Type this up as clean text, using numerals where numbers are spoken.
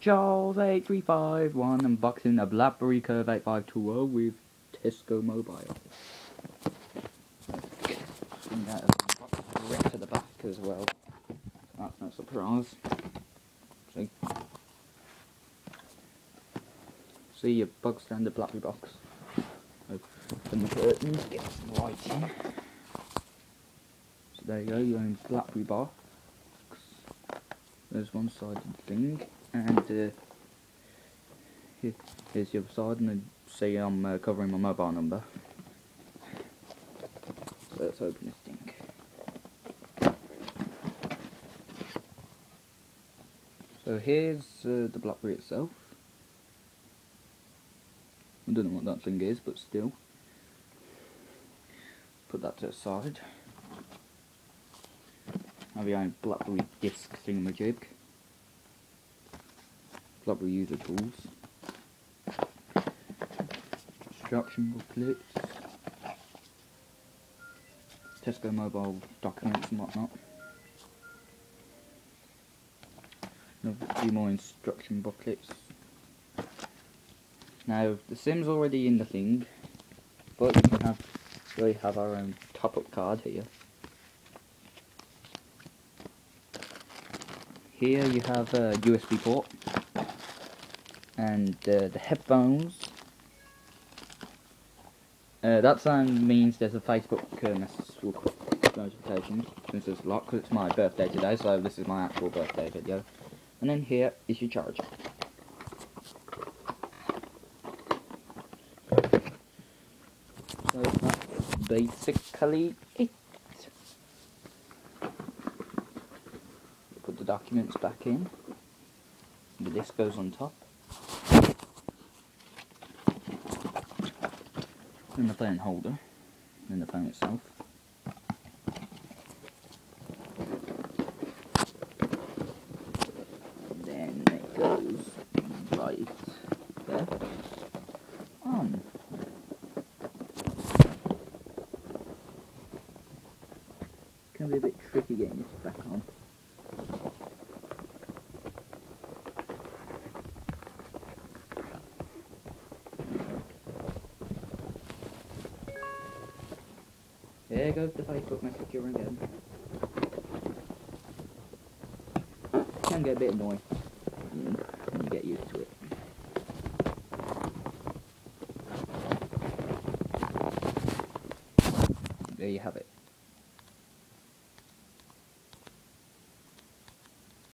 Charles8351 unboxing a Blackberry Curve 8520 with Tesco Mobile. Bring that right to the back as well. That's no surprise. See your bug standard Blackberry box. Open the curtains, get some light in. So there you go, your own Blackberry box. There's one sided thing, and here's the other side, and then see I'm covering my mobile number. So let's open this thing. So here's the Blackberry itself. I don't know what that thing is, but still. Put that to the side. Have your own Blackberry disk thingamajig. Blackberry user tools. Instruction booklets. Tesco Mobile documents and whatnot. A few more instruction booklets. Now the SIM's already in the thing, but we have our own top-up card here. Here you have a USB port and the headphones. That sound means there's a Facebook notification since there's a lot, because it's my birthday today, so this is my actual birthday video. And then here is your charger. So that's basically it. Put the documents back in. The disc goes on top. And the phone holder. And the phone itself. Then it goes right there. On. Can be a bit tricky getting this back on. There goes the Facebook Messenger again. Can get a bit annoying when you get used to it. There you have it.